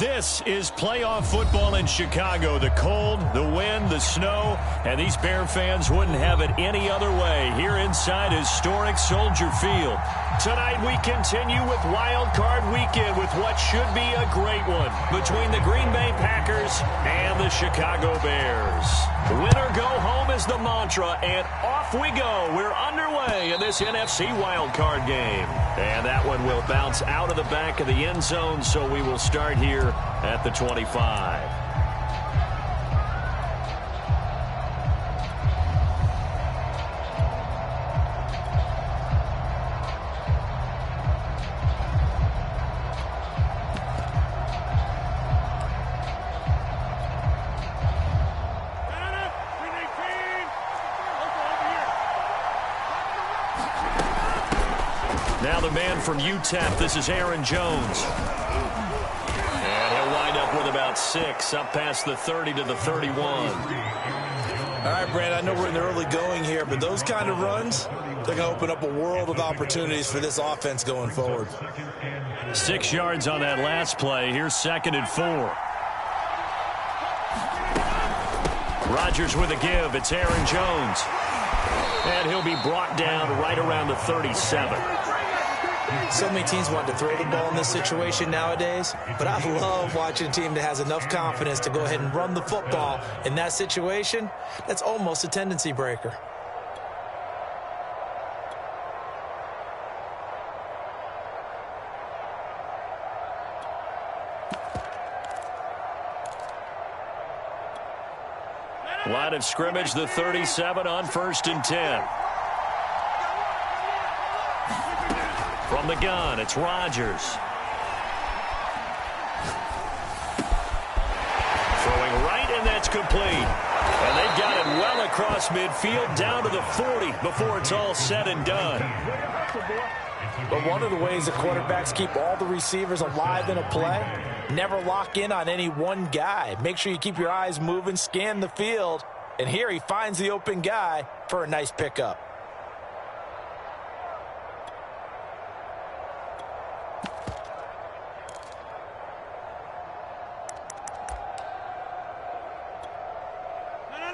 This is playoff football in Chicago. The cold, the wind, the snow, and these Bear fans wouldn't have it any other way here inside historic Soldier Field. Tonight we continue with Wild Card Weekend with what should be a great one between the Green Bay Packers and the Chicago Bears. Win or go home is the mantra, and off we go. We're underway in this NFC Wild Card game. And that one will bounce out of the back of the end zone, so we will start here at the 25. Now the man from UTEP, this is Aaron Jones. And he'll wind up with about 6, up past the 30 to the 31. All right, Brad, I know we're in the early going here, but those kind of runs, they're going to open up a world of opportunities for this offense going forward. 6 yards on that last play. Here's 2nd and 4. Rodgers with a give. It's Aaron Jones. And he'll be brought down right around the 37. So many teams want to throw the ball in this situation nowadays, but I love watching a team that has enough confidence to go ahead and run the football in that situation. That's almost a tendency breaker. Line of scrimmage, the 37 on 1st and 10. From the gun, it's Rodgers. Throwing right, and that's complete. And they've got it well across midfield, down to the 40 before it's all said and done. But one of the ways the quarterbacks keep all the receivers alive in a play, never lock in on any one guy. Make sure you keep your eyes moving, scan the field. And here he finds the open guy for a nice pickup.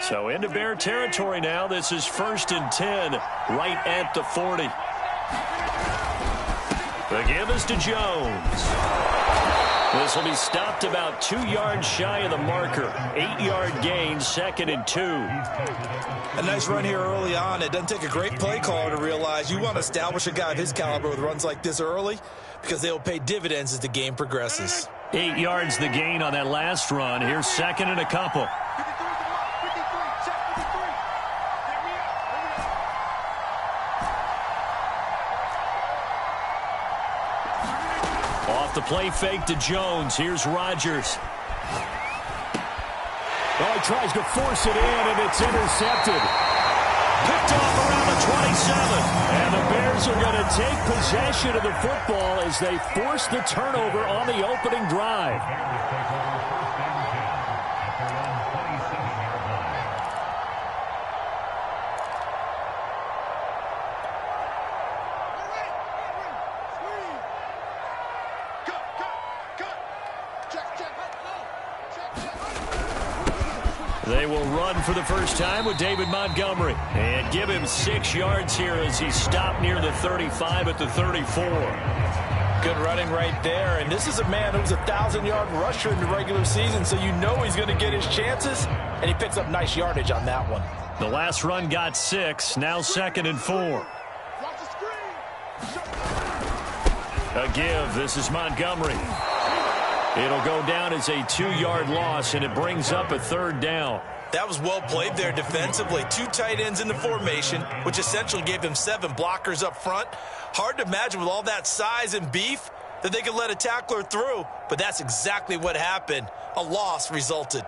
So into Bear territory now. This is 1st and 10, right at the 40. The give is to Jones. This will be stopped about 2 yards shy of the marker. 8-yard gain, 2nd and 2. A nice run here early on. It doesn't take a great play caller to realize you want to establish a guy of his caliber with runs like this early because they will pay dividends as the game progresses. 8 yards the gain on that last run. Here's 2nd and a couple. The play fake to Jones. Here's Rodgers. Oh, he tries to force it in, and it's intercepted. Picked off around the 27. And the Bears are going to take possession of the football as they force the turnover on the opening drive. They will run for the first time with David Montgomery. And give him 6 yards here as he stopped near the 35 at the 34. Good running right there. And this is a man who was a 1,000-yard rusher in the regular season, so you know he's going to get his chances. And he picks up nice yardage on that one. The last run got 6. Now 2nd and 4. A give. This is Montgomery. It'll go down as a 2-yard loss, and it brings up a 3rd down. That was well played there defensively. 2 tight ends in the formation, which essentially gave them 7 blockers up front. Hard to imagine with all that size and beef that they could let a tackler through, but that's exactly what happened. A loss resulted.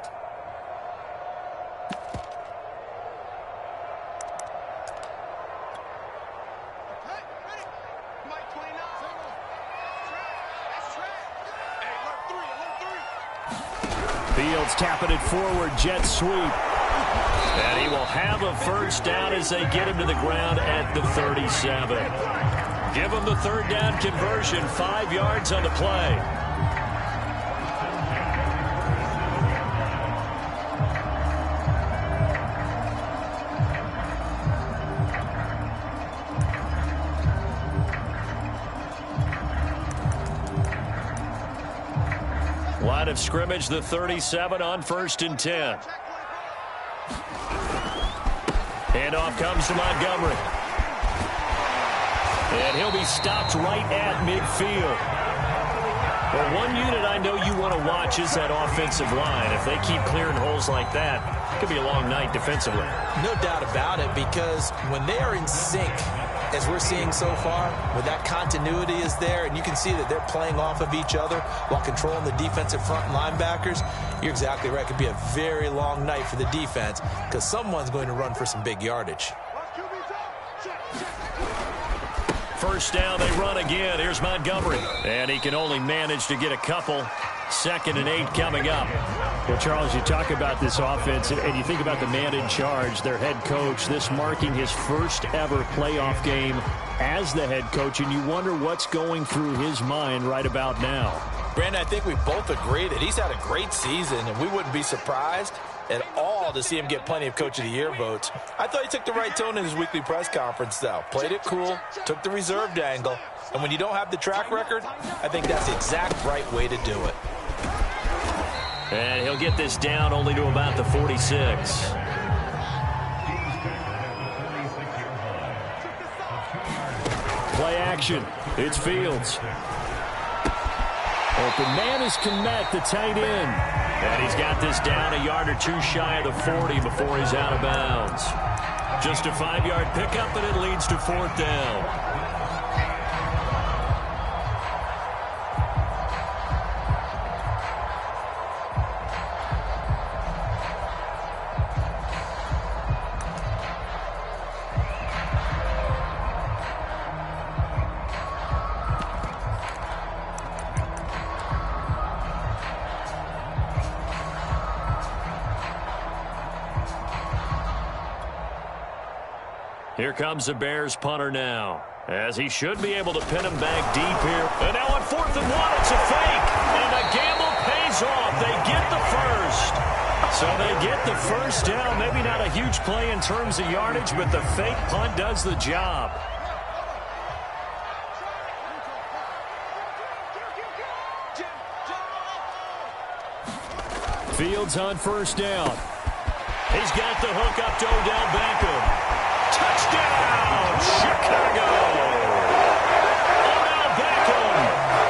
Fields tapping it forward, jet sweep. And he will have a first down as they get him to the ground at the 37. Give him the 3rd down conversion, 5 yards on the play. Line of scrimmage, the 37 on 1st and 10. Handoff comes to Montgomery. And he'll be stopped right at midfield. Well, one unit I know you want to watch is that offensive line. If they keep clearing holes like that, it could be a long night defensively. No doubt about it, because when they are in sync, as we're seeing so far, when that continuity is there and you can see that they're playing off of each other while controlling the defensive front linebackers, you're exactly right. It could be a very long night for the defense because someone's going to run for some big yardage. First down, they run again. Here's Montgomery. And he can only manage to get a couple. 2nd and 8 coming up. Well, Charles, you talk about this offense, and you think about the man in charge, their head coach, this marking his first ever playoff game as the head coach, and you wonder what's going through his mind right about now. Brandon, I think we both agree that he's had a great season, and we wouldn't be surprised at all to see him get plenty of Coach of the Year votes. I thought he took the right tone in his weekly press conference, though. Played it cool, took the reserved angle, and when you don't have the track record, I think that's the exact right way to do it. And he'll get this down only to about the 46. Play action. It's Fields. Open man is Kmet, the tight end. And he's got this down a yard or two shy of the 40 before he's out of bounds. Just a 5-yard pickup, and it leads to 4th down. Here comes the Bears punter now, as he should be able to pin him back deep here. And now on 4th and 1, it's a fake. And the gamble pays off. They get the first. So they get the first down. Maybe not a huge play in terms of yardage, but the fake punt does the job. Fields on 1st down. He's got the hook up to Odell Beckham. Touchdown, Chicago! Odell Beckham,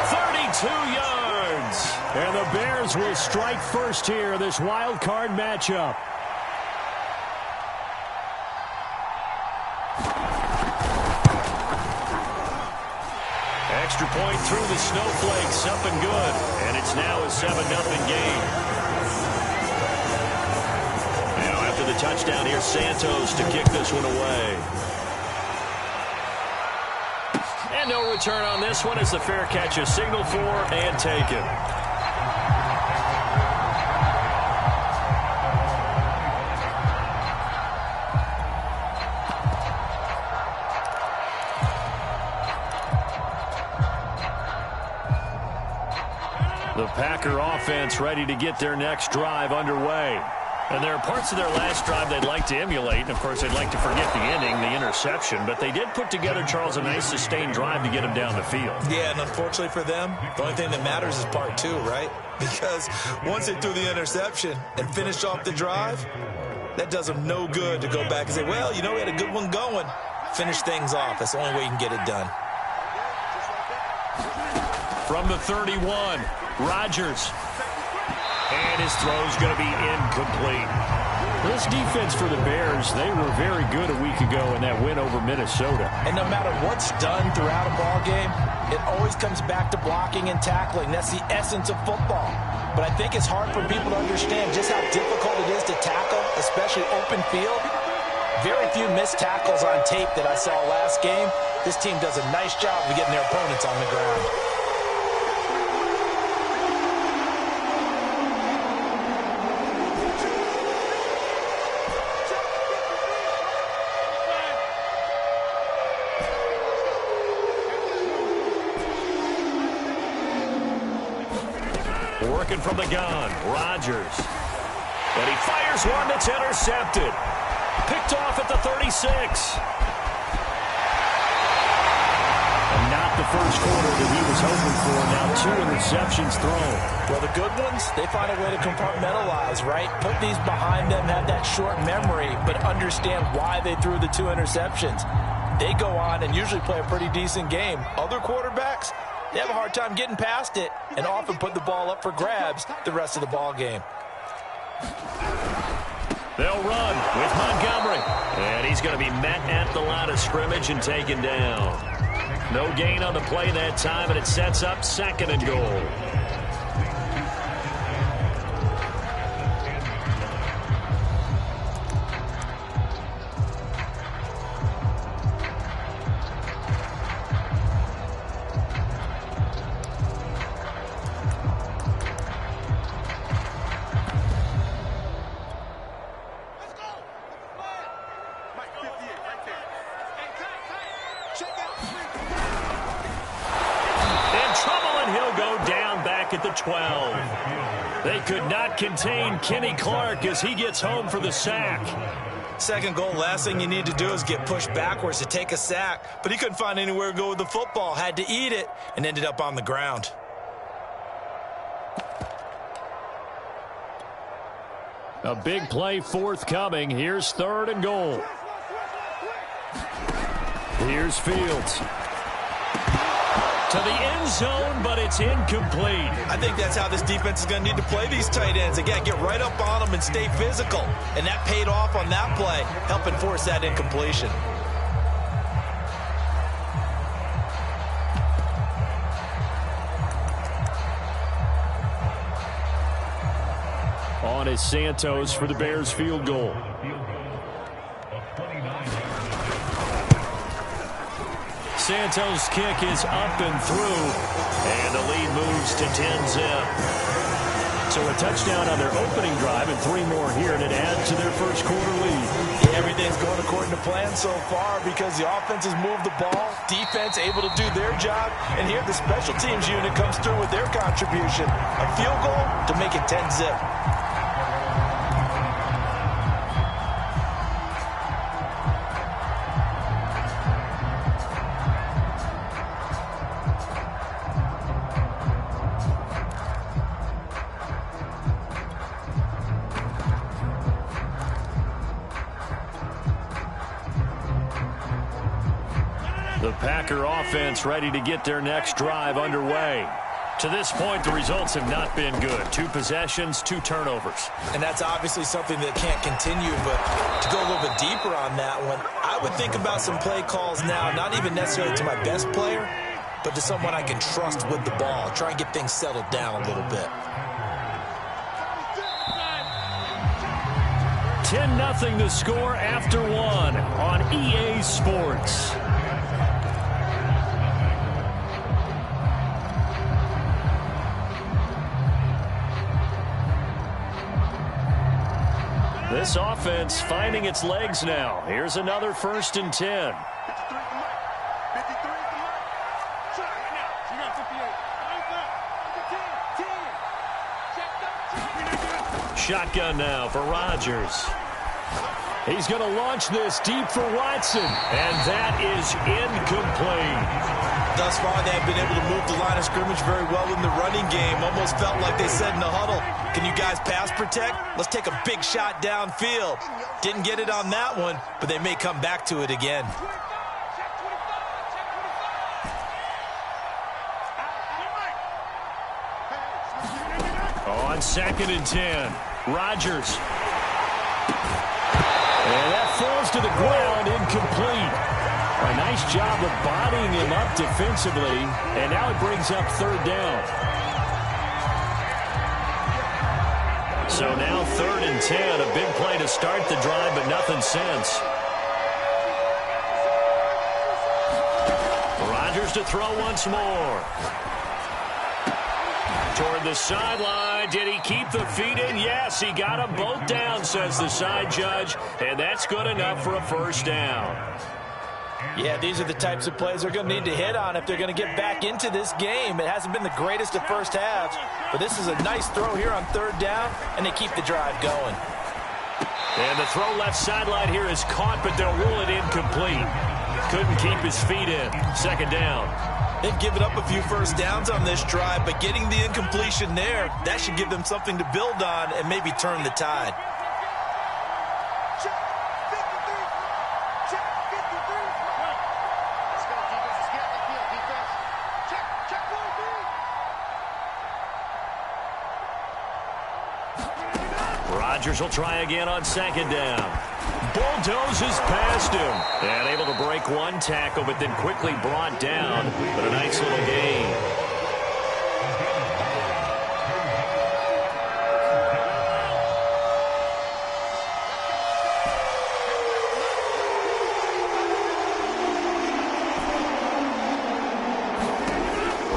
32 yards. And the Bears will strike first here, this wild card matchup. Extra point through the snowflakes, up and good. And it's now a 7-0 game. The touchdown here, Santos to kick this one away. And no return on this one as the fair catch is signaled for and taken. The Packer offense ready to get their next drive underway. And there are parts of their last drive they'd like to emulate. And, of course, they'd like to forget the ending, the interception. But they did put together, Charles, a nice sustained drive to get them down the field. Yeah, and unfortunately for them, the only thing that matters is part 2, right? Because once they threw the interception and finished off the drive, that does them no good to go back and say, well, you know, we had a good one going. Finish things off. That's the only way you can get it done. From the 31, Rodgers. And his throw's going to be incomplete. This defense for the Bears, they were very good a week ago in that win over Minnesota. And no matter what's done throughout a ball game, it always comes back to blocking and tackling. That's the essence of football. But I think it's hard for people to understand just how difficult it is to tackle, especially open field. Very few missed tackles on tape that I saw last game. This team does a nice job of getting their opponents on the ground. Working from the gun, Rodgers. And he fires one that's intercepted. Picked off at the 36. And not the first quarter that he was hoping for. Now 2 interceptions thrown. Well, the good ones, they find a way to compartmentalize, right? Put these behind them, have that short memory, but understand why they threw the 2 interceptions. They go on and usually play a pretty decent game. Other quarterbacks, they have a hard time getting past it and often put the ball up for grabs the rest of the ball game. They'll run with Montgomery. And he's going to be met at the line of scrimmage and taken down. No gain on the play that time, and it sets up 2nd and goal. At the 12. They could not contain Kenny Clark as he gets home for the sack. 2nd goal, last thing you need to do is get pushed backwards to take a sack. But he couldn't find anywhere to go with the football, had to eat it, and ended up on the ground. A big play forthcoming. Here's 3rd and goal. Here's Fields. To the end zone, but it's incomplete. I think that's how this defense is going to need to play these tight ends. Again, get right up on them and stay physical. And that paid off on that play, helping force that incompletion. On is Santos for the Bears field goal. Santos' kick is up and through, and the lead moves to 10-zip. So a touchdown on their opening drive and 3 more here, and it adds to their first quarter lead. Yeah, everything's going according to plan so far because the offense has moved the ball, defense able to do their job, and here the special teams unit comes through with their contribution. A field goal to make it 10-zip. The Packer offense ready to get their next drive underway. To this point, the results have not been good. 2 possessions, 2 turnovers. And that's obviously something that can't continue, but to go a little bit deeper on that one, I would think about some play calls now, not even necessarily to my best player, but to someone I can trust with the ball. Try and get things settled down a little bit. 10-0 the score after 1 on EA Sports. This offense finding its legs now. Here's another 1st and 10. Shotgun now for Rodgers. He's going to launch this deep for Watson, and that is incomplete. Thus far, they've been able to move the line of scrimmage very well in the running game. Almost felt like they said in the huddle, can you guys pass protect? Let's take a big shot downfield. Didn't get it on that one, but they may come back to it again. On 2nd and 10, Rodgers. And that falls to the ground, incomplete. A nice job of bodying him up defensively, and now it brings up 3rd down. So now 3rd and 10, a big play to start the drive, but nothing since. Rodgers to throw once more. Toward the sideline. Did he keep the feet in? Yes, he got them both down, says the side judge, and that's good enough for a 1st down. Yeah, these are the types of plays they're going to need to hit on if they're going to get back into this game. It hasn't been the greatest of first halves, but this is a nice throw here on 3rd down, and they keep the drive going. And the throw left sideline here is caught, but they'll rule it incomplete. Couldn't keep his feet in. 2nd down. They've given up a few first downs on this drive, but getting the incompletion there, that should give them something to build on and maybe turn the tide. Rodgers will try again on second down. Bulldozes past him. And able to break one tackle, but then quickly brought down. But a nice little gain.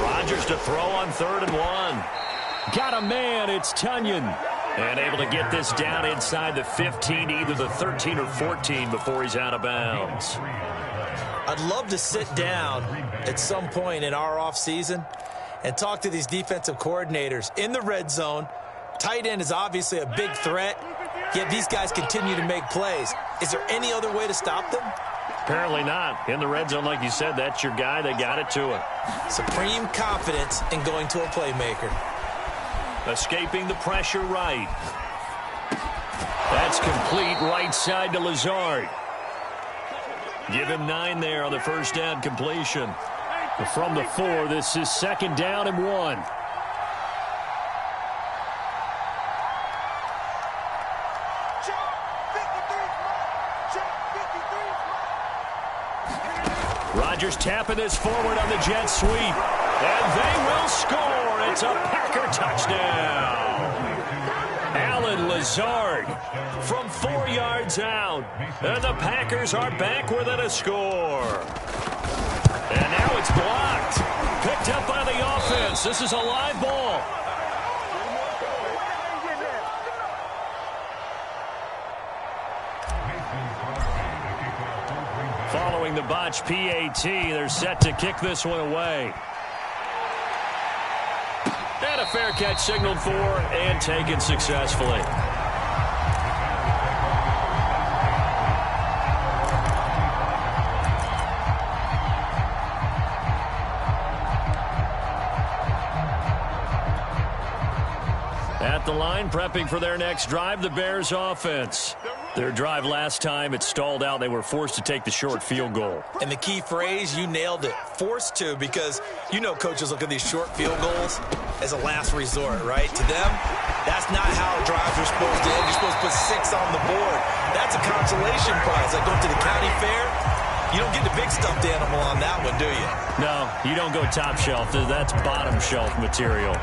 Rodgers to throw on 3rd and 1. Got a man. It's Tunyon. And able to get this down inside the 15, either the 13 or 14 before he's out of bounds. I'd love to sit down at some point in our offseason and talk to these defensive coordinators. In the red zone, tight end is obviously a big threat, yet these guys continue to make plays. Is there any other way to stop them? Apparently not. In the red zone, like you said, that's your guy. They got it to him. Supreme confidence in going to a playmaker. Escaping the pressure right. That's complete right side to Lazard. Give him 9 there on the first down completion. From the 4, this is 2nd down and 1. Rodgers tapping this forward on the jet sweep. And they will score. It's a Packer touchdown. Alan Lazard from 4 yards out. And the Packers are back within a score. And now it's blocked. Picked up by the offense. This is a live ball. Following the botch PAT, they're set to kick this one away. And a fair catch signaled for and taken successfully. At the line, prepping for their next drive, the Bears offense. Their drive last time, it stalled out. They were forced to take the short field goal. And the key phrase, you nailed it, forced to, because you know coaches look at these short field goals as a last resort, right? To them, that's not how drives are supposed to end. You're supposed to put 6 on the board. That's a consolation prize. Like going to the county fair, you don't get the big stuffed animal on that one, do you? No, you don't go top shelf. That's bottom shelf material.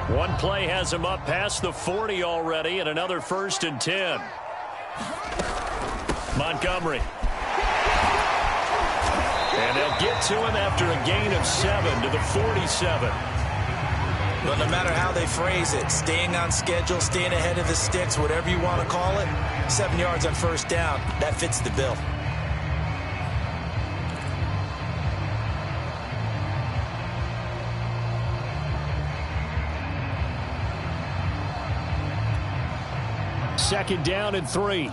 One play has him up past the 40 already, and another 1st and 10. Montgomery. And they'll get to him after a gain of 7 to the 47. But no matter how they phrase it, staying on schedule, staying ahead of the sticks, whatever you want to call it, 7 yards on 1st down, that fits the bill. Second down and 3.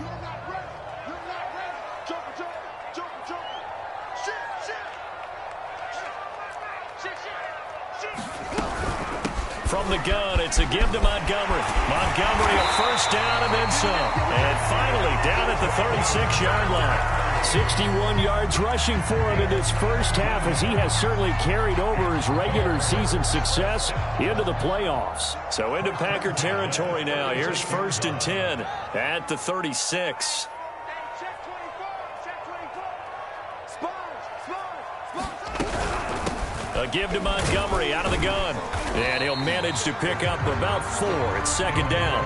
From the gun, it's a give to Montgomery. Montgomery a 1st down and then some. And finally down at the 36-yard line. 61 yards rushing for him in this first half, as he has certainly carried over his regular season success into the playoffs. So into Packer territory now. Here's 1st and 10 at the 36. A give to Montgomery out of the gun. And he'll manage to pick up about 4. It's 2nd down.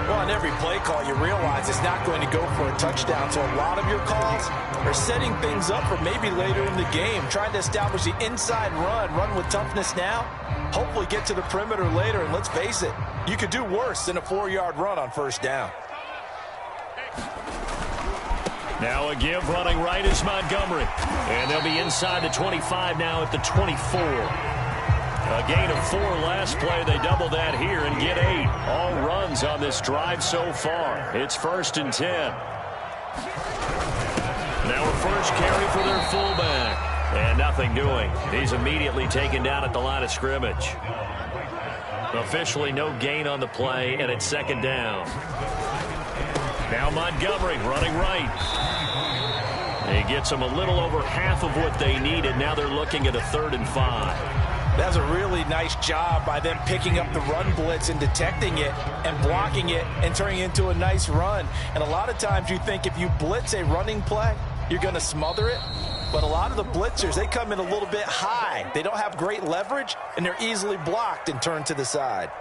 Well, on every play call, you realize it's not going to go for a touchdown. So a lot of your calls are setting things up for maybe later in the game, trying to establish the inside run with toughness now, hopefully get to the perimeter later. And let's face it, you could do worse than a 4-yard run on 1st down. Now a give running right is Montgomery. And they'll be inside the 25 now at the 24. A gain of 4 last play. They double that here and get 8. All runs on this drive so far. It's 1st and 10. Now a first carry for their fullback. And nothing doing. He's immediately taken down at the line of scrimmage. Officially no gain on the play, and it's 2nd down. Now Montgomery running right. He gets them a little over half of what they needed. Now they're looking at a 3rd and 5. That's a really nice job by them picking up the run blitz and detecting it and blocking it and turning it into a nice run. And a lot of times you think if you blitz a running play, you're going to smother it. But a lot of the blitzers, they come in a little bit high. They don't have great leverage, and they're easily blocked and turned to the side.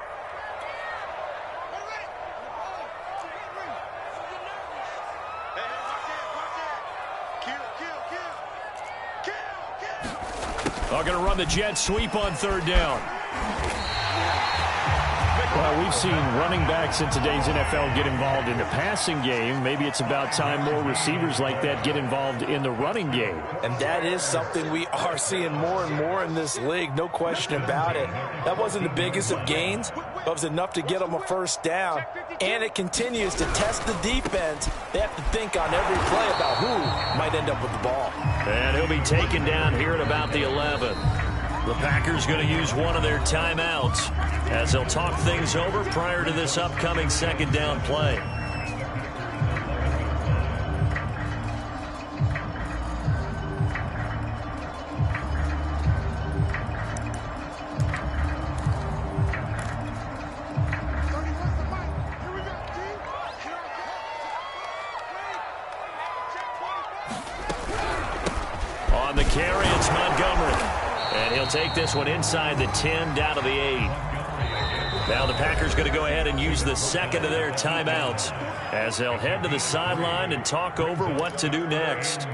They're going to run the jet sweep on 3rd down. Well, we've seen running backs in today's NFL get involved in the passing game. Maybe it's about time more receivers like that get involved in the running game. And that is something we are seeing more and more in this league, no question about it. That wasn't the biggest of gains, but it was enough to get them a 1st down. And it continues to test the defense. They have to think on every play about who might end up with the ball. And he'll be taken down here at about the 11. The Packers going to use one of their timeouts as they'll talk things over prior to this upcoming 2nd down play. On the carry, it's Montgomery. And he'll take this one inside the 10, down to the 8. Now the Packers going to go ahead and use the 2nd of their timeouts as they'll head to the sideline and talk over what to do next.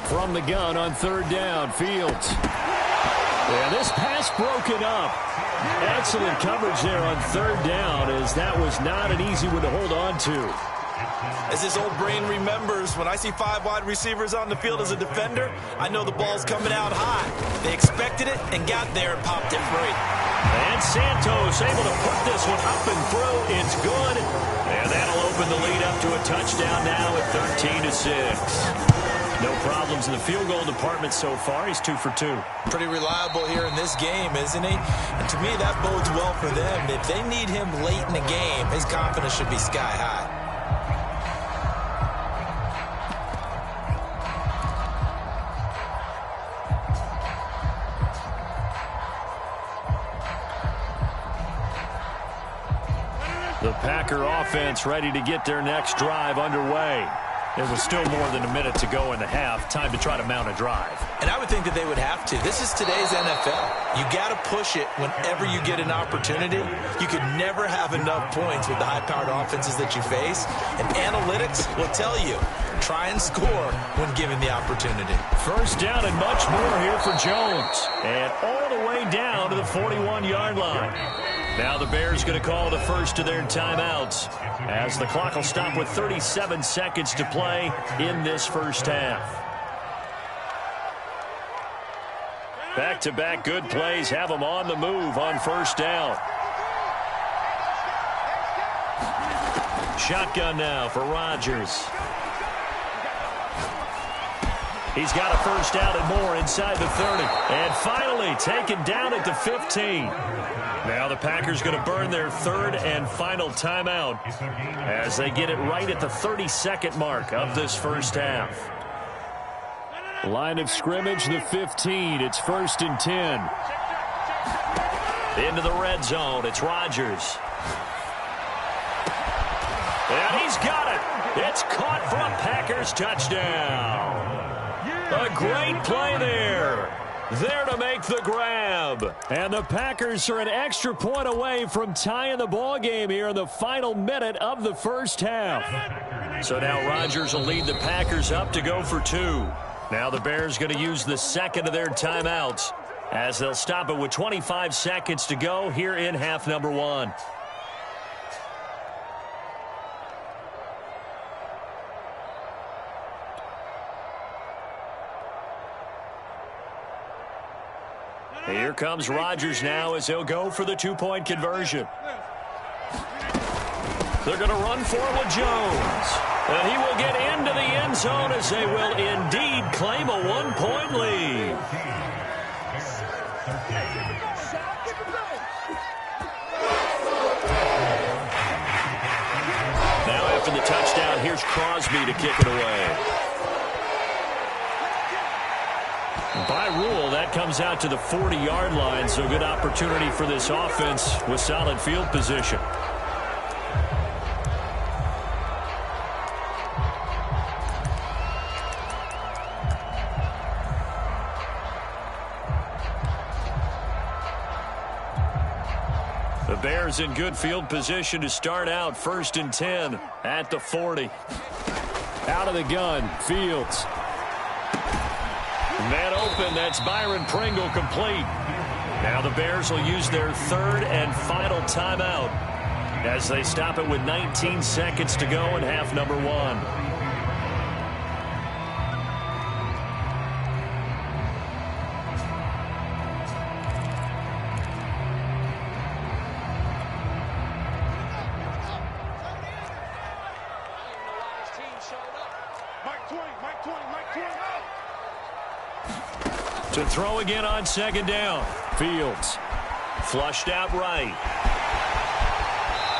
From the gun on 3rd down, Fields. And this pass broken up. Excellent coverage there on 3rd down, as that was not an easy one to hold on to. As his old brain remembers, when I see 5 wide receivers on the field as a defender, I know the ball's coming out high. They expected it and got there and popped it free. And Santos able to put this one up and through. It's good. And that'll open the lead up to a touchdown now at 13-6. No problems in the field goal department so far. He's 2 for 2. Pretty reliable here in this game, isn't he? And to me, that bodes well for them. If they need him late in the game, his confidence should be sky high. The Packer offense ready to get their next drive underway. There was still more than a minute to go in the half. Time to try to mount a drive. And I would think that they would have to. This is today's NFL. You got to push it whenever you get an opportunity. You could never have enough points with the high-powered offenses that you face. And analytics will tell you, try and score when given the opportunity. 1st down and much more here for Jones. And all the way down to the 41-yard line. Now the Bears going to call the first of their timeouts as the clock will stop with 37 seconds to play in this 1st half. Back-to-back good plays have them on the move on 1st down. Shotgun now for Rodgers. He's got a 1st down and more inside the 30. And finally taken down at the 15. Now the Packers going to burn their 3rd and final timeout as they get it right at the 32nd mark of this 1st half. Line of scrimmage, the 15. It's 1st and 10. Into the red zone. It's Rodgers. And he's got it. It's caught for a Packers touchdown. A great play there. there to make the grab. And the Packers are an extra point away from tying the ball game here in the final minute of the first half. So now Rodgers will lead the Packers up to go for 2. Now the Bears going to use the second of their timeouts as they'll stop it with 25 seconds to go here in half number 1. Here comes Rodgers now as he'll go for the 2-point conversion. They're going to run for it with Jones. And he will get into the end zone as they will indeed claim a 1-point lead. Now after the touchdown, here's Crosby to kick it away. By rule, that comes out to the 40-yard line, so good opportunity for this offense with solid field position. The Bears in good field position to start out 1st and 10 at the 40. Out of the gun, Fields. Man open, that's Byron Pringle complete. Now the Bears will use their 3rd and final timeout as they stop it with 19 seconds to go in half number 1. To throw again on 2nd down. Fields. Flushed out right.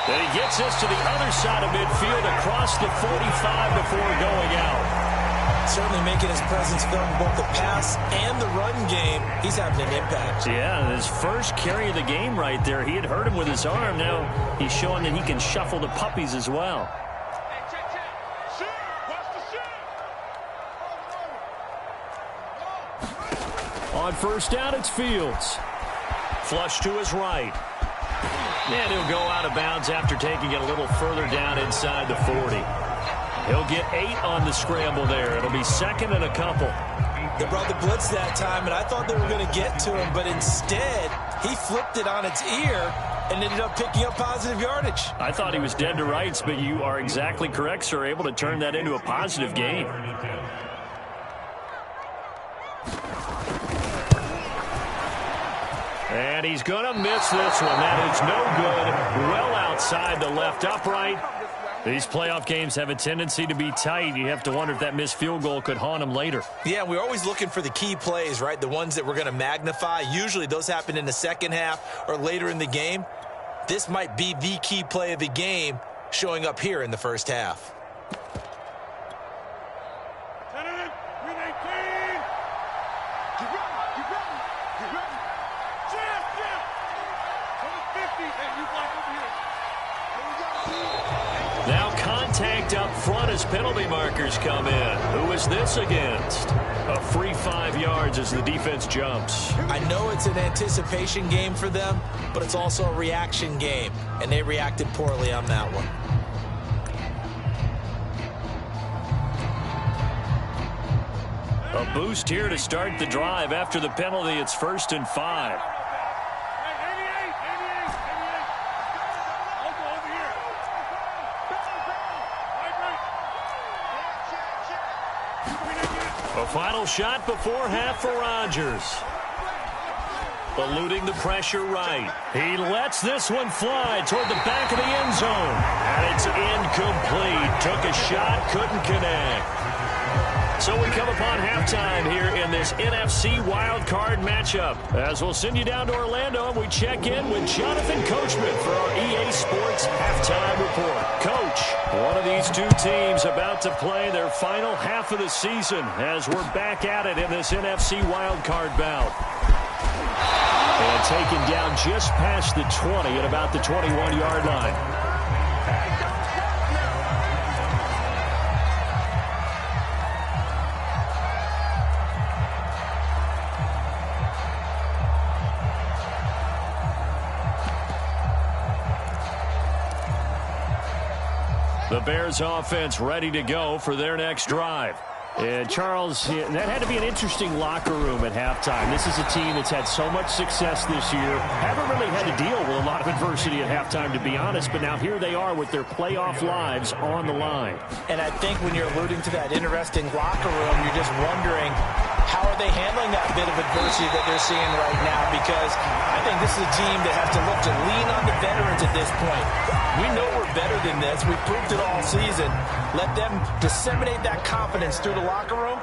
Then he gets this to the other side of midfield across the 45 before going out. Certainly making his presence felt in both the pass and the run game. He's having an impact. Yeah, his first carry of the game right there. He had hurt him with his arm. Now he's showing that he can shuffle the puppies as well. On 1st down, it's Fields. Flush to his right. And he'll go out of bounds after taking it a little further down inside the 40. He'll get 8 on the scramble there. It'll be 2nd and a couple. They brought the blitz that time, and I thought they were going to get to him, but instead, he flipped it on its ear and ended up picking up positive yardage. I thought he was dead to rights, but you are exactly correct, sir. Able to turn that into a positive gain. And he's going to miss this one. That is no good. Well outside the left upright. These playoff games have a tendency to be tight. You have to wonder if that missed field goal could haunt him later. Yeah, we're always looking for the key plays, right? The ones that we're going to magnify. Usually those happen in the second half or later in the game. This might be the key play of the game showing up here in the first half. Now contact up front as penalty markers come in. Who is this against? A free 5 yards as the defense jumps. I know it's an anticipation game for them, but it's also a reaction game, and they reacted poorly on that one. A boost here to start the drive. After the penalty, it's 1st and 5. A final shot before half for Rodgers. Eluding the pressure right. He lets this one fly toward the back of the end zone. And it's incomplete. Took a shot, couldn't connect. So we come upon halftime here in this NFC wildcard matchup. As we'll send you down to Orlando and we check in with Jonathan Coachman for our EA Sports Halftime Report. Coach, one of these two teams about to play their final half of the season as we're back at it in this NFC wildcard bout. And taken down just past the 20 at about the 21-yard line. Bears offense ready to go for their next drive. And, Charles, that had to be an interesting locker room at halftime. This is a team that's had so much success this year. Haven't really had to deal with a lot of adversity at halftime, to be honest. But now here they are with their playoff lives on the line. And I think when you're alluding to that interesting locker room, you're just wondering, how are they handling that bit of adversity that they're seeing right now? Because I think this is a team that has to look to lean on the veterans at this point. We know we're better than this. We've proved it all season. Let them disseminate that confidence through the locker room.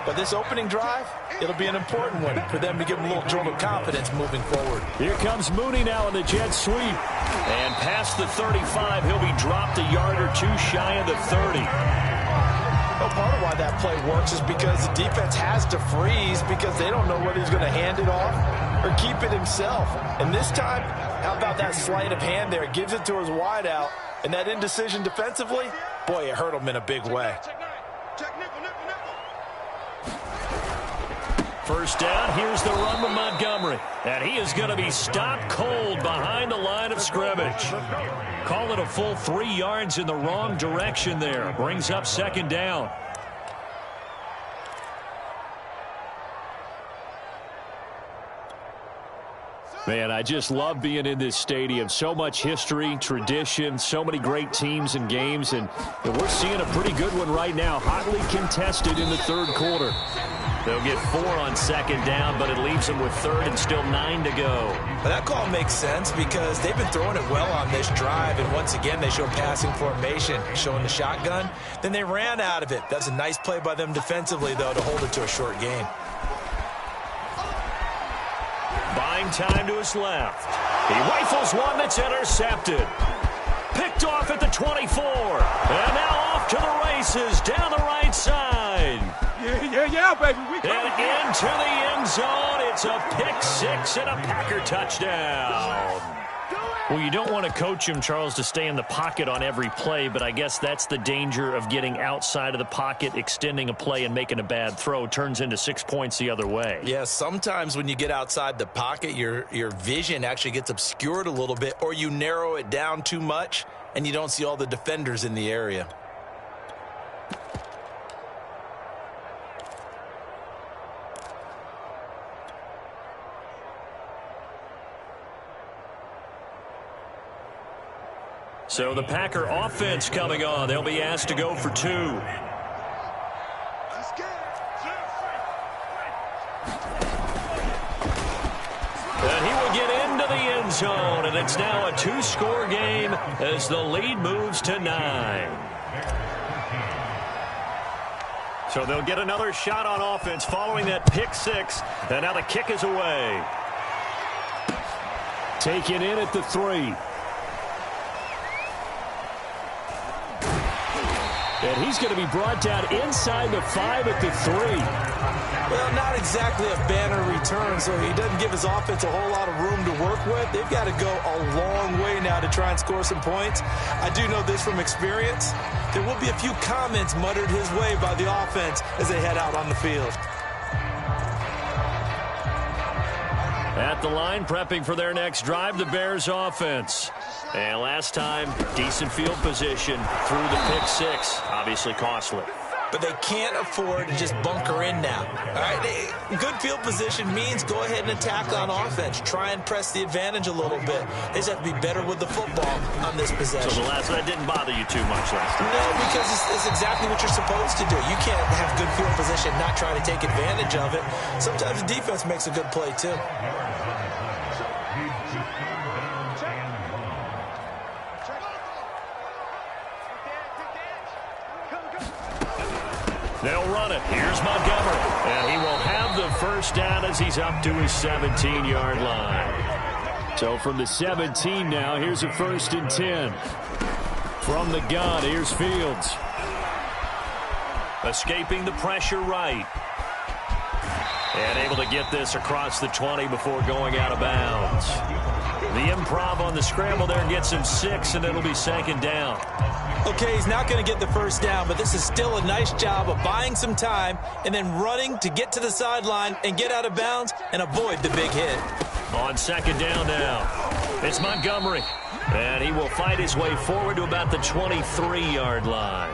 But this opening drive, it'll be an important one for them to give them a little jolt of confidence moving forward. Here comes Mooney now in the jet sweep. And past the 35, he'll be dropped a yard or two shy of the 30. Well, part of why that play works is because the defense has to freeze because they don't know whether he's going to hand it off or keep it himself. And this time, how about that sleight of hand there? Gives it to his wideout. And that indecision defensively, boy, it hurt him in a big way. First down, here's the run with Montgomery. And he is going to be stopped cold behind the line of scrimmage. Call it a full 3 yards in the wrong direction there. Brings up second down. Man, I just love being in this stadium. So much history, tradition, so many great teams and games, and we're seeing a pretty good one right now. Hotly contested in the third quarter. They'll get 4 on second down, but it leaves them with third and still 9 to go. But that call makes sense because they've been throwing it well on this drive, and once again they show passing formation, showing the shotgun. Then they ran out of it. That's a nice play by them defensively, though, to hold it to a short gain. Buying time to his left. He rifles one that's intercepted. Picked off at the 24. And now off to the races down the right side. Yeah, baby. And into the end zone. It's a pick six and a Packer touchdown. Well, you don't want to coach him, Charles, to stay in the pocket on every play, but I guess that's the danger of getting outside of the pocket, extending a play, and making a bad throw. Turns into 6 points the other way. Yeah, sometimes when you get outside the pocket, your vision actually gets obscured a little bit, or you narrow it down too much, and you don't see all the defenders in the area. So the Packer offense coming on. They'll be asked to go for 2. And he will get into the end zone, and it's now a 2-score game as the lead moves to 9. So they'll get another shot on offense following that pick 6, and now the kick is away. Taken in at the 3. And he's going to be brought down inside the 5 at the 3. Well, not exactly a banner return, so he doesn't give his offense a whole lot of room to work with. They've got to go a long way now to try and score some points. I do know this from experience. There will be a few comments muttered his way by the offense as they head out on the field. At the line, prepping for their next drive, the Bears offense. And last time, decent field position through the pick 6. Obviously costly. But they can't afford to just bunker in now. All right, good field position means go ahead and attack on offense. Try and press the advantage a little bit. They just have to be better with the football on this possession. So the last one didn't bother you too much last time? No, because it's exactly what you're supposed to do. You can't have good field position, not try to take advantage of it. Sometimes the defense makes a good play, too. They'll run it. Here's Montgomery. And he will have the first down as he's up to his 17-yard line. So from the 17 now, here's a 1st and 10. From the gun, here's Fields. Escaping the pressure right. And able to get this across the 20 before going out of bounds. The improv on the scramble there gets him 6, and it'll be 2nd down. Okay, he's not going to get the first down, but this is still a nice job of buying some time and then running to get to the sideline and get out of bounds and avoid the big hit. On 2nd down now, it's Montgomery. And he will fight his way forward to about the 23-yard line.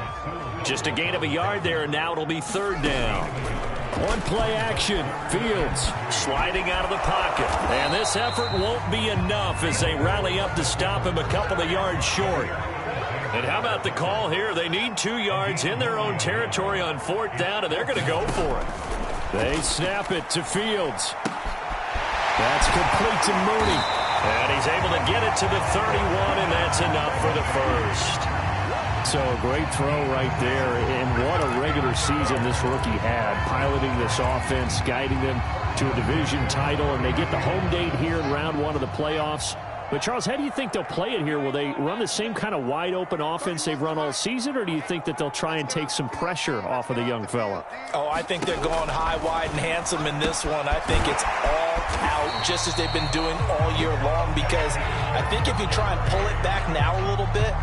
Just a gain of a yard there, and now it'll be third down. One play action. Fields sliding out of the pocket. And this effort won't be enough as they rally up to stop him a couple of yards short. And how about the call here? They need 2 yards in their own territory on fourth down, and they're going to go for it. They snap it to Fields. That's complete to Mooney. And he's able to get it to the 31, and that's enough for the first. So a great throw right there, and what a regular season this rookie had, piloting this offense, guiding them to a division title, and they get the home date here in round 1 of the playoffs. But, Charles, how do you think they'll play it here? Will they run the same kind of wide-open offense they've run all season, or do you think that they'll try and take some pressure off of the young fella? Oh, I think they're going high, wide, and handsome in this one. I think it's all out, just as they've been doing all year long, because I think if you try and pull it back now a little bit,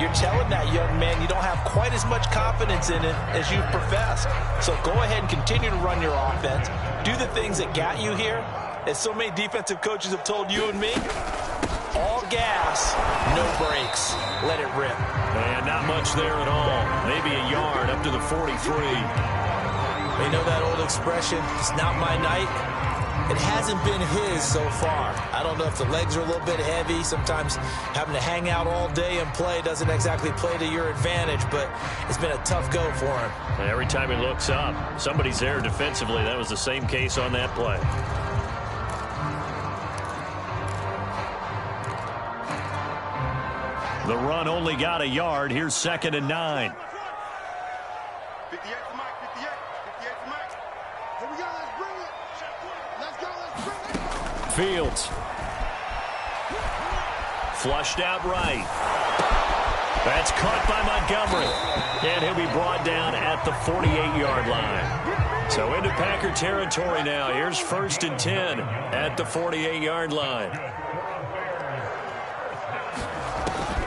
you're telling that young man you don't have quite as much confidence in it as you've professed. So go ahead and continue to run your offense. Do the things that got you here. As so many defensive coaches have told you and me, all gas, no brakes. Let it rip. And not much there at all. Maybe a yard up to the 43. You know that old expression, it's not my night? It hasn't been his so far. I don't know if the legs are a little bit heavy. Sometimes having to hang out all day and play doesn't exactly play to your advantage, but it's been a tough go for him. And every time he looks up, somebody's there defensively. That was the same case on that play. The run only got a yard. Here's 2nd and 9. 58 for Mike, 58 for Mike. Here we go, let's bring it. Let's go, let's bring it. Fields. Flushed out right. That's caught by Montgomery. And he'll be brought down at the 48-yard line. So into Packer territory now. Here's 1st and 10 at the 48-yard line.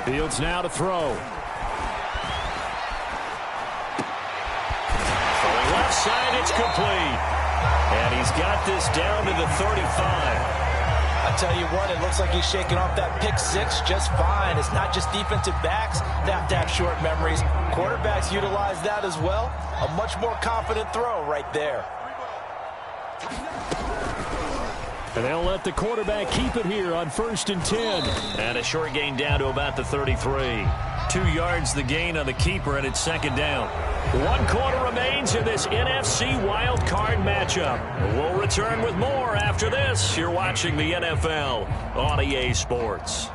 Fields now to throw. Throwing left side, it's complete. And he's got this down to the 35. I tell you what, it looks like he's shaking off that pick 6 just fine. It's not just defensive backs that have short memories. Quarterbacks utilize that as well. A much more confident throw right there. And they'll let the quarterback keep it here on 1st and 10. And a short gain down to about the 33. 2 yards the gain on the keeper, and it's 2nd down. 1 quarter remains in this NFC wild card matchup. We'll return with more after this. You're watching the NFL on EA Sports.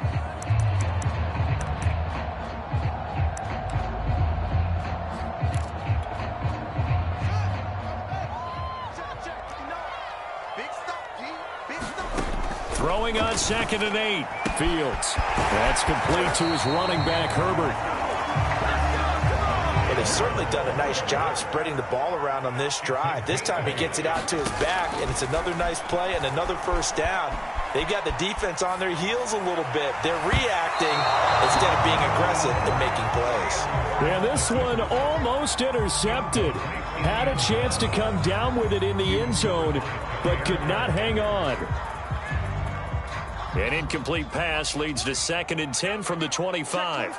Throwing on 2nd and 8. Fields. That's complete to his running back, Herbert. And they've certainly done a nice job spreading the ball around on this drive. This time he gets it out to his back, and it's another nice play and another 1st down. They've got the defense on their heels a little bit. They're reacting instead of being aggressive and making plays. And this one almost intercepted. Had a chance to come down with it in the end zone, but could not hang on. An incomplete pass leads to 2nd and 10 from the 25.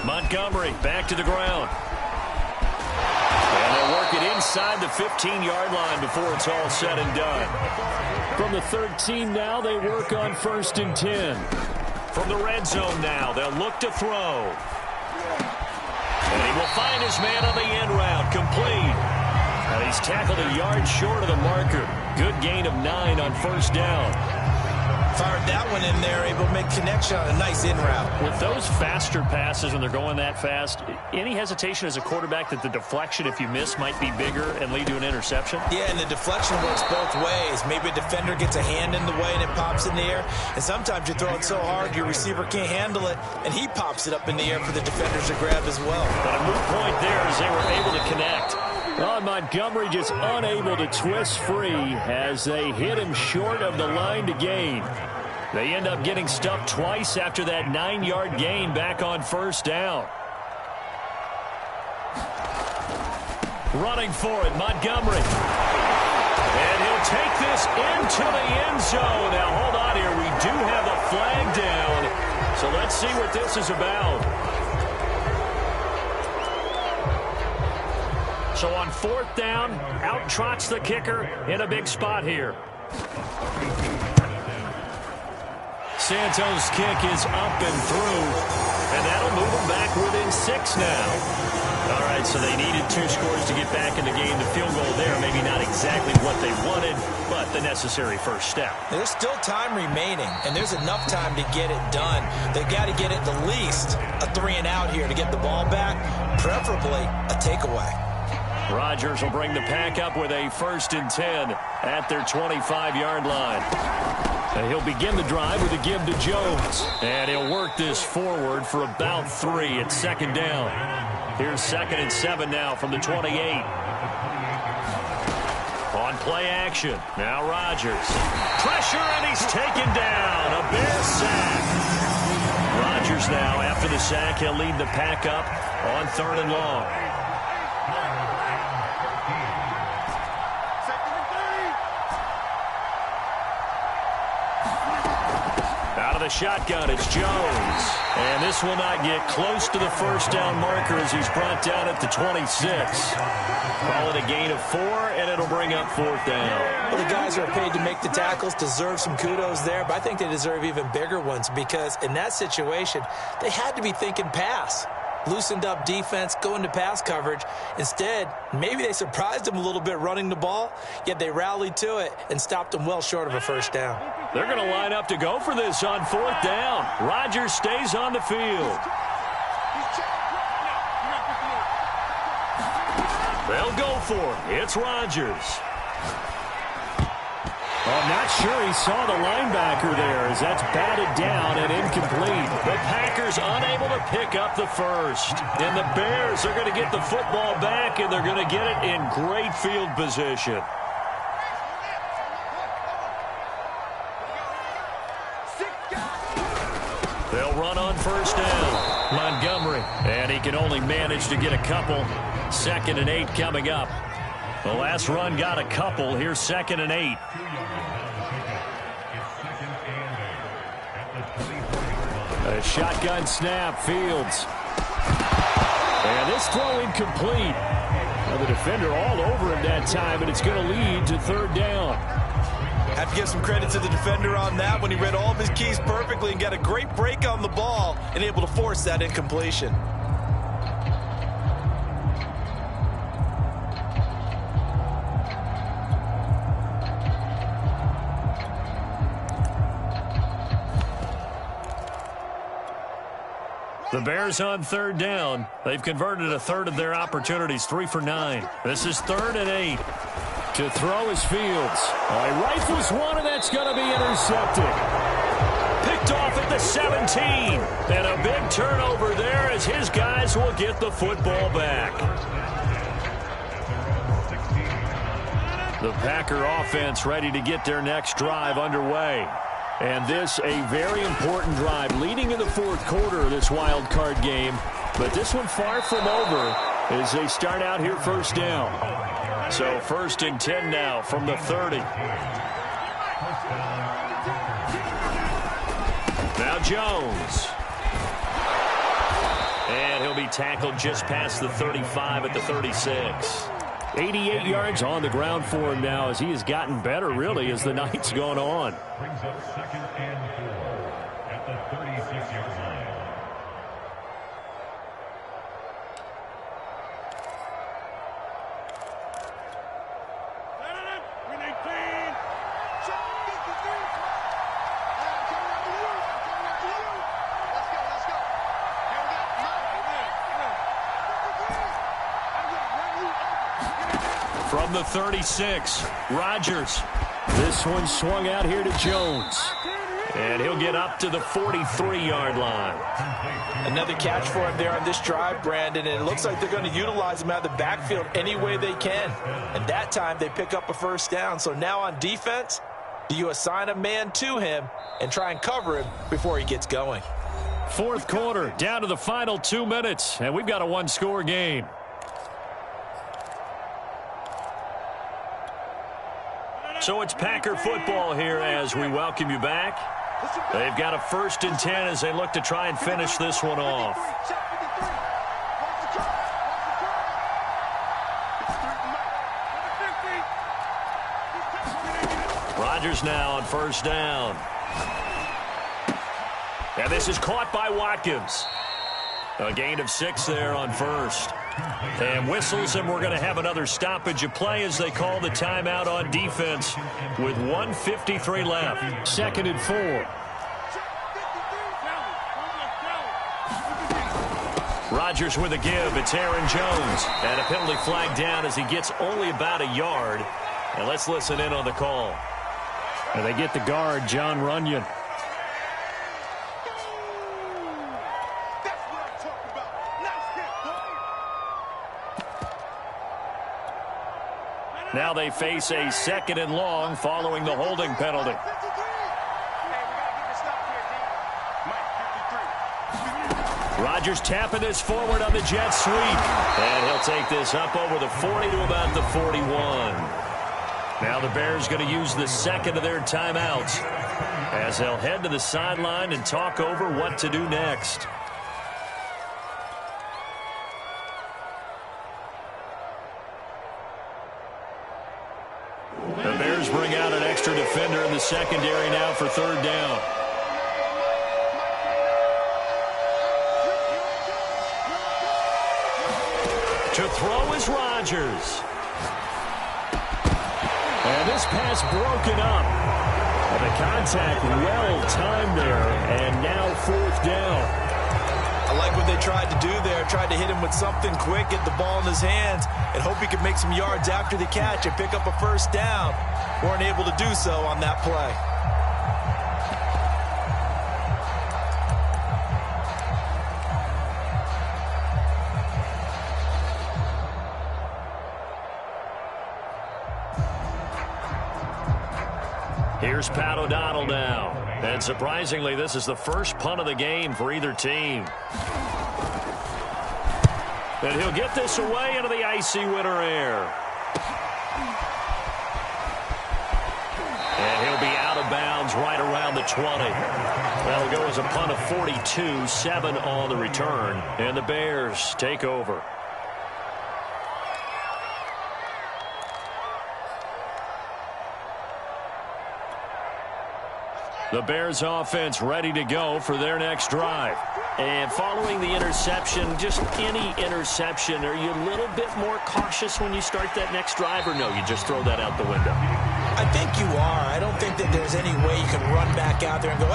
Montgomery back to the ground. And they'll work it inside the 15-yard line before it's all said and done. From the 13 now, they work on 1st and 10. From the red zone now, they'll look to throw. And he will find his man on the end route, complete. And he's tackled a yard short of the marker. Good gain of 9 on 1st down. Fired that one in there, able to make connection on a nice in route. With those faster passes when they're going that fast, any hesitation as a quarterback that the deflection, if you miss, might be bigger and lead to an interception? Yeah, and the deflection works both ways. Maybe a defender gets a hand in the way and it pops in the air. And sometimes you throw it so hard your receiver can't handle it, and he pops it up in the air for the defenders to grab as well. But a moot point there as they were able to connect. Well, Montgomery just unable to twist free as they hit him short of the line to gain. They end up getting stuffed twice after that 9-yard gain back on 1st down. Running for it, Montgomery. And he'll will take this into the end zone. Now, hold on here. We do have a flag down. So let's see what this is about. So on 4th down, out trots the kicker in a big spot here. Santos' kick is up and through, and that'll move them back within 6 now. All right, so they needed 2 scores to get back in the game. The field goal there, maybe not exactly what they wanted, but the necessary first step. There's still time remaining, and there's enough time to get it done. They've got to get at the least a 3-and-out here to get the ball back, preferably a takeaway. Rodgers will bring the pack up with a 1st and 10 at their 25-yard line. And he'll begin the drive with a give to Jones. And he'll work this forward for about 3 at 2nd down. Here's 2nd and 7 now from the 28. On play action. Now Rodgers. Pressure, and he's taken down. A Bears sack. Rodgers now, after the sack, he'll lead the pack up on 3rd and long. Out of the shotgun, it's Jones. And this will not get close to the 1st down marker as he's brought down at the 26. Call it a gain of 4, and it'll bring up 4th down. Well, the guys who are paid to make the tackles deserve some kudos there, but I think they deserve even bigger ones because in that situation, they had to be thinking pass. Loosened up defense, going to pass coverage. Instead, maybe they surprised them a little bit running the ball, yet they rallied to it and stopped them well short of a 1st down. They're going to line up to go for this on 4th down. Rodgers stays on the field. They'll go for it. It's Rodgers. I'm not sure he saw the linebacker there as that's batted down and incomplete. The Packers unable to pick up the 1st. And the Bears are going to get the football back, and they're going to get it in great field position. They'll run on 1st down. Montgomery. And he can only manage to get a couple. 2nd and 8 coming up. The last run got a couple. Here's 2nd and 8. A shotgun snap, Fields. And this throw incomplete. Now the defender all over him that time, and it's going to lead to 3rd down. Have to give some credit to the defender on that when he read all of his keys perfectly and got a great break on the ball and able to force that incompletion. The Bears on 3rd down. They've converted a 1/3 of their opportunities, 3 for 9. This is 3rd and 8. To throw is Fields. He rifles one, and that's going to be intercepted. Picked off at the 17. And a big turnover there as his guys will get the football back. The Packer offense ready to get their next drive underway. And this a very important drive leading in the 4th quarter of this wild card game. But this one far from over as they start out here 1st down. So 1st and 10 now from the 30. Now Jones. And he'll be tackled just past the 35 at the 36. 88 yards on the ground for him now as he has gotten better, really, as the night's gone on. Brings up 2nd and 4 at the 36-yard line. From the 36, Rodgers. This one swung out here to Jones. And he'll get up to the 43-yard line. Another catch for him there on this drive, Brandon, and it looks like they're going to utilize him out of the backfield any way they can. And that time they pick up a 1st down. So now on defense, do you assign a man to him and try and cover him before he gets going? 4th quarter, down to the final 2 minutes, and we've got a 1-score game. So it's Packer football here as we welcome you back. They've got a 1st and 10 as they look to try and finish this one off. Rodgers now on 1st down. And this is caught by Watkins. A gain of 6 there on 1st. And whistles, and we're going to have another stoppage of play as they call the timeout on defense with 1:53 left. 2nd and 4. Rodgers with a give. It's Aaron Jones. And a penalty flag down as he gets only about a yard. And let's listen in on the call. And they get the guard, John Runyon. Now they face a 2nd and long following the holding penalty. Rodgers tapping this forward on the jet sweep. And he'll take this up over the 40 to about the 41. Now the Bears going to use the 2nd of their timeouts as they'll head to the sideline and talk over what to do next. The Bears bring out an extra defender in the secondary now for 3rd down. To throw is Rodgers. And this pass broken up. And the contact well timed there. And now 4th down. I like what they tried to do there. Tried to hit him with something quick, get the ball in his hands, and hope he could make some yards after the catch and pick up a 1st down. Weren't able to do so on that play. Here's Pat O'Donnell now. And surprisingly, this is the first punt of the game for either team. And he'll get this away into the icy winter air. And he'll be out of bounds right around the 20. That'll go as a punt of 42, 7 on the return. And the Bears take over. The Bears offense ready to go for their next drive. And following the interception, just any interception, are you a little bit more cautious when you start that next drive, or no, you just throw that out the window? I think you are. I don't think that there's any way you can run back out there and go,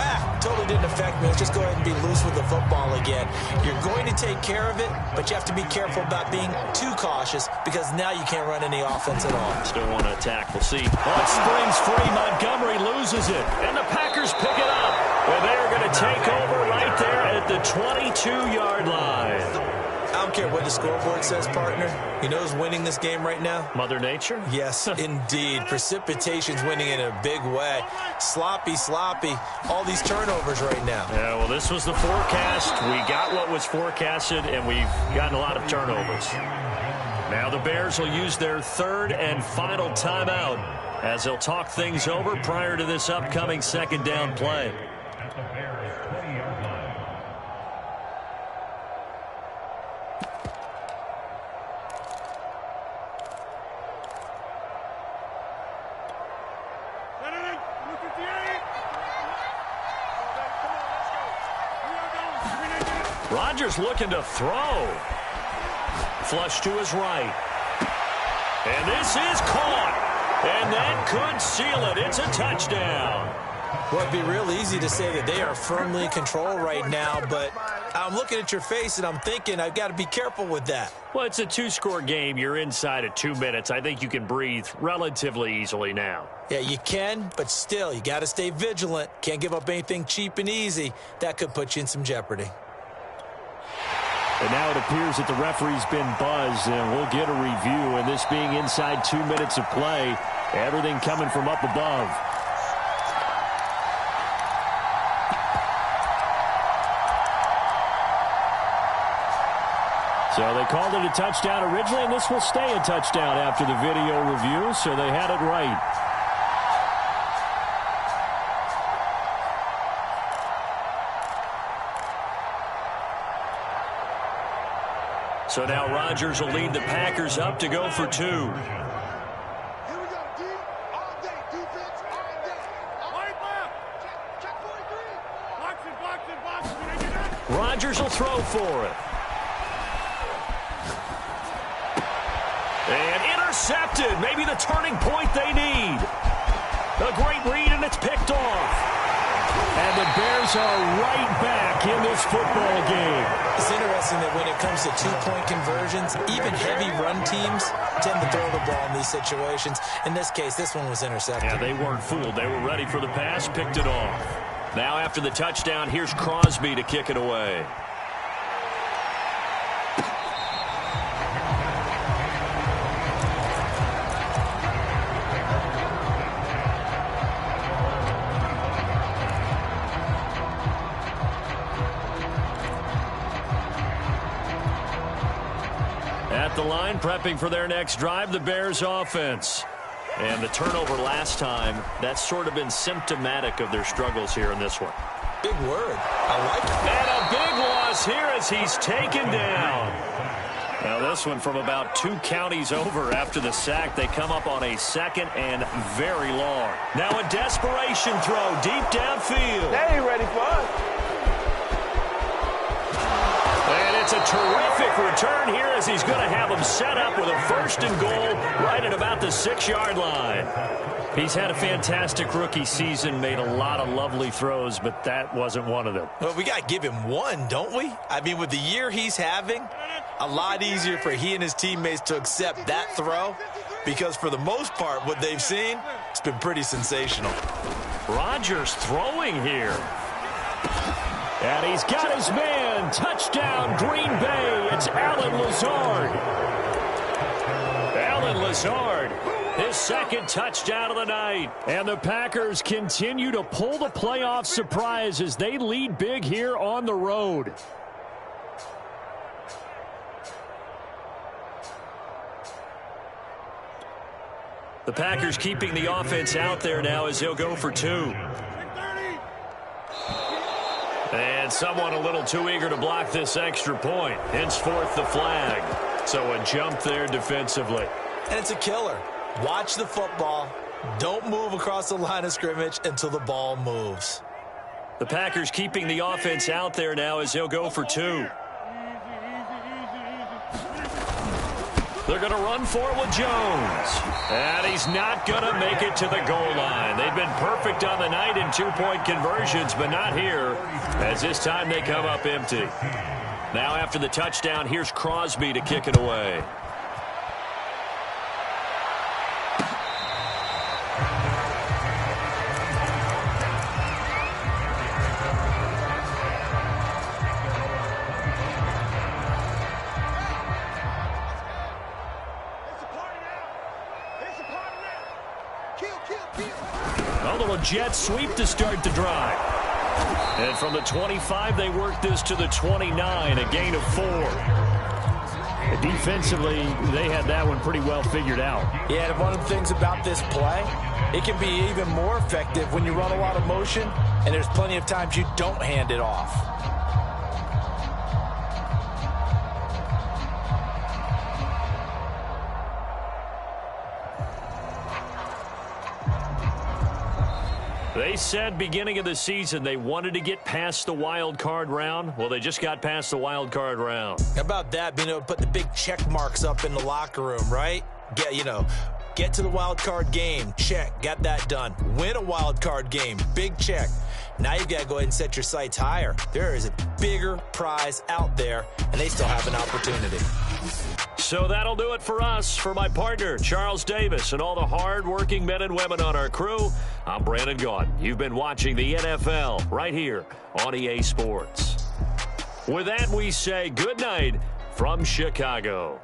totally didn't affect me. Let's just go ahead and be loose with the football again. You're going to take care of it, but you have to be careful about being too cautious because now you can't run any offense at all. Still want to attack. We'll see. Oh, it springs free. Montgomery loses it, and the Packers pick it up. And they're going to take over right there at the 22-yard line. I don't care what the scoreboard says, partner. You know who's winning this game right now? Mother Nature? Yes, indeed. Precipitation's winning in a big way. Sloppy. All these turnovers right now. Yeah, well, this was the forecast. We got what was forecasted, and we've gotten a lot of turnovers. Now the Bears will use their 3rd and final timeout as they'll talk things over prior to this upcoming 2nd down play. At the Bears' 20-yard line. Rodgers looking to throw. Flush to his right. And this is caught. And that could seal it. It's a touchdown. Well, it'd be real easy to say that they are firmly in control right now, but I'm looking at your face and I'm thinking I've got to be careful with that. Well, it's a 2-score game. You're inside at 2 minutes. I think you can breathe relatively easily now. Yeah, you can, but still, you got to stay vigilant. Can't give up anything cheap and easy. That could put you in some jeopardy. And now it appears that the referee's been buzzed, and we'll get a review. And this being inside 2 minutes of play, everything coming from up above. So they called it a touchdown originally, and this will stay a touchdown after the video review, so they had it right. So now Rodgers will lead the Packers up to go for 2. Here we go, D. All day. Defense, all day. Right left. Check 43. Box it. Rodgers will throw for it. And intercepted. Maybe the turning point they need. A great read, and it's picked off. And the Bears are right back in this football game. It's interesting that when it comes to two-point conversions, even heavy run teams tend to throw the ball in these situations. In this case, this one was intercepted. Yeah, they weren't fooled. They were ready for the pass, picked it off. Now after the touchdown, here's Crosby to kick it away. At the line, prepping for their next drive, the Bears offense. And the turnover last time, that's sort of been symptomatic of their struggles here in this one. Big word. I like it. And a big loss here as he's taken down. Now this one from about 2 counties over after the sack. They come up on a 2nd and very long. Now a desperation throw deep downfield. They ain't ready for us. And it's a terrific return here as he's going to have them set up with a 1st and goal right at about the 6-yard line. He's had a fantastic rookie season, made a lot of lovely throws, but that wasn't one of them. Well, we got to give him one, don't we? I mean, with the year he's having, a lot easier for he and his teammates to accept that throw because for the most part, what they've seen, it's been pretty sensational. Rodgers throwing here. And he's got his man. Touchdown, Green Bay. It's Allen Lazard. Allen Lazard, his 2nd touchdown of the night. And the Packers continue to pull the playoff surprise as they lead big here on the road. The Packers keeping the offense out there now as they'll go for 2. And someone a little too eager to block this extra point. Henceforth the flag. So a jump there defensively. And it's a killer. Watch the football. Don't move across the line of scrimmage until the ball moves. The Packers keeping the offense out there now as they'll go for 2. They're going to run for it with Jones. And he's not going to make it to the goal line. They've been perfect on the night in 2-point conversions, but not here, as this time they come up empty. Now after the touchdown, here's Crosby to kick it away. Jet sweep to start the drive. And from the 25, they work this to the 29, a gain of 4. Defensively, they had that one pretty well figured out. Yeah, and one of the things about this play, it can be even more effective when you run a lot of motion, and there's plenty of times you don't hand it off. They said beginning of the season they wanted to get past the wild card round. Well, they just got past the wild card round. How about that, being able to put the big check marks up in the locker room, right? Get to the wild card game. Check. Got that done. Win a wild card game. Big check. Now you've got to go ahead and set your sights higher. There is a bigger prize out there, and they still have an opportunity. So that'll do it for us. For my partner, Charles Davis, and all the hard-working men and women on our crew, I'm Brandon Gaudin. You've been watching the NFL right here on EA Sports. With that, we say good night from Chicago.